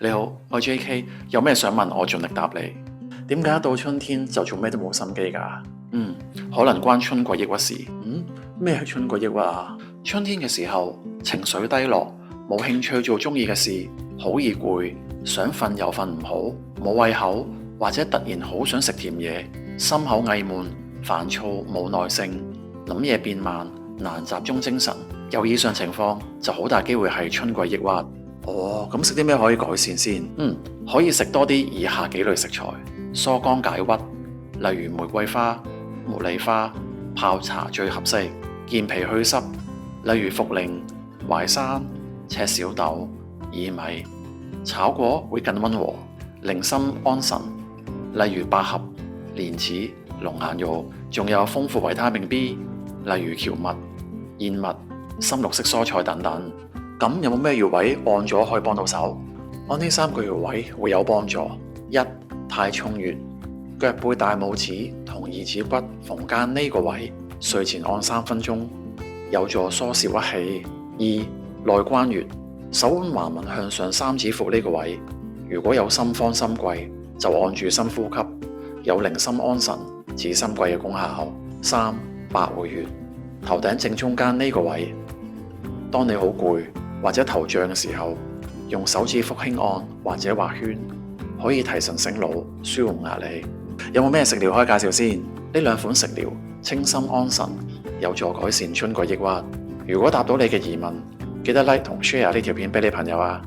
你好，我係 JK，有咩想問我盡力答你。點解一到春天就做咩都冇心機㗎？可能關春季抑鬱事。咩係春季抑鬱啊？春天嘅時候情緒低落，冇興趣做中意嘅事，好易攰，想瞓又瞓唔好，冇胃口，或者突然好想食甜嘢，心口翳悶、煩躁、冇耐性，諗嘢變慢，難集中精神。有以上情況就好大機會係春季抑鬱。咁食啲咩可以改善先？可以食多啲以下幾類食材：疏肝解鬱，例如玫瑰花、茉莉花，泡茶最合適；健脾祛濕，例如茯苓、淮山、赤小豆、薏米；炒果會更溫和，寧心安神，例如百合、蓮子、龍眼肉，仲有豐富維他命 B， 例如蕎麥、燕麥、深綠色蔬菜等等。咁有冇咩穴位按咗可以幫到手？按呢3個穴位會有幫助。一、太衝穴，腳背大拇指同二指骨縫間呢個位，睡前按3分鐘，有助疏泄鬱氣。二、內關穴，手腕橫紋向上三指腹呢個位，如果有心慌心悸，就按住深呼吸，有寧心安神、治心悸嘅功效。三、百會穴，頭頂正中間呢個位，當你好攰或者頭脹嘅時候，用手指腹輕按或者畫圈，可以提神醒腦、舒緩壓力。有冇咩食療可以介紹先？呢2款食療清心安神，有助改善春季抑鬱。如果答到你嘅疑問，記得 like 同 share 呢條片俾你朋友啊！